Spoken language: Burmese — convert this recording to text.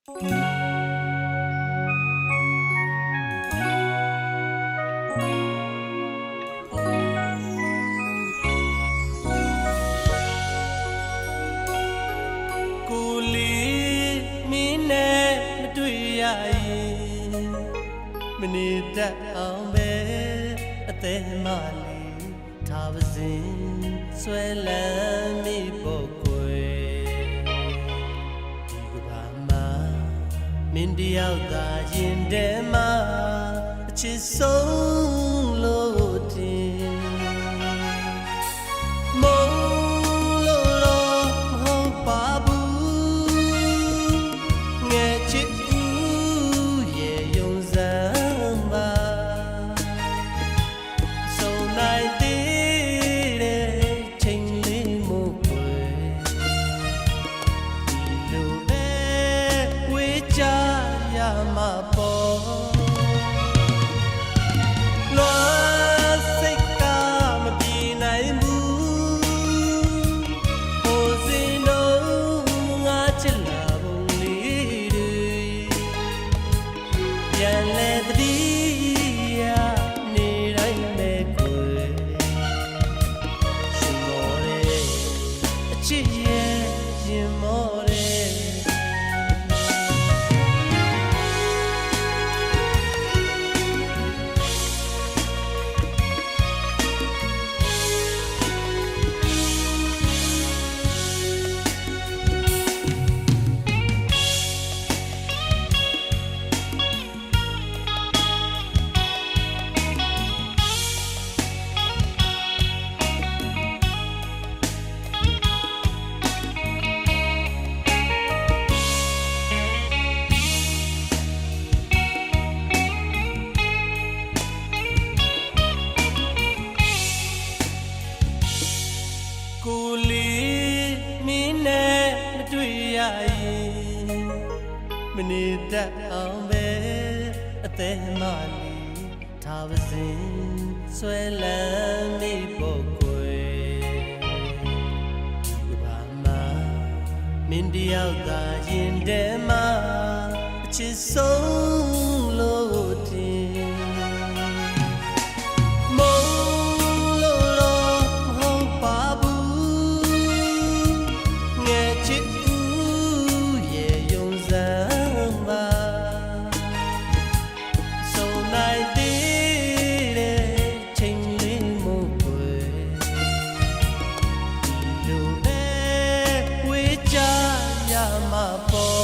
မနေတတ်အောင်ပဲအသေးမလေးထားပါစဉ်ဆွဲလန်းမိဖို့ကိုဒီကဘာမှာမင်းတယောက်သာရင်ထဲမှာအချစ်ဆုံးလို့တင်မုန်းလို့တော့မဟုတ်ပါဘူးငယ်ချစ်မှာပေါ်လွားစိတ်ကမပြေနိုင်ဘူးဟိုစင်တော့ငါချစ်လာပုံလေးတွေပြန်လဲတတိယနေတိုင်းမဲ့ကိုရှင်မော်တဲ့အချစ်ရဲ့ရင်မော်ကိုလေးမင်းနဲ့မတွေ့ရရင်မနေတတ်အောင်ပဲအသေးမလေးထားပါစဉ်ဆွဲလန်းမိဖို့ကိုဒီဘာမှာမင်းတယောက်သာရင်ထဲမှာအချစ်ဆုံးလို့တင်မှာပေါ်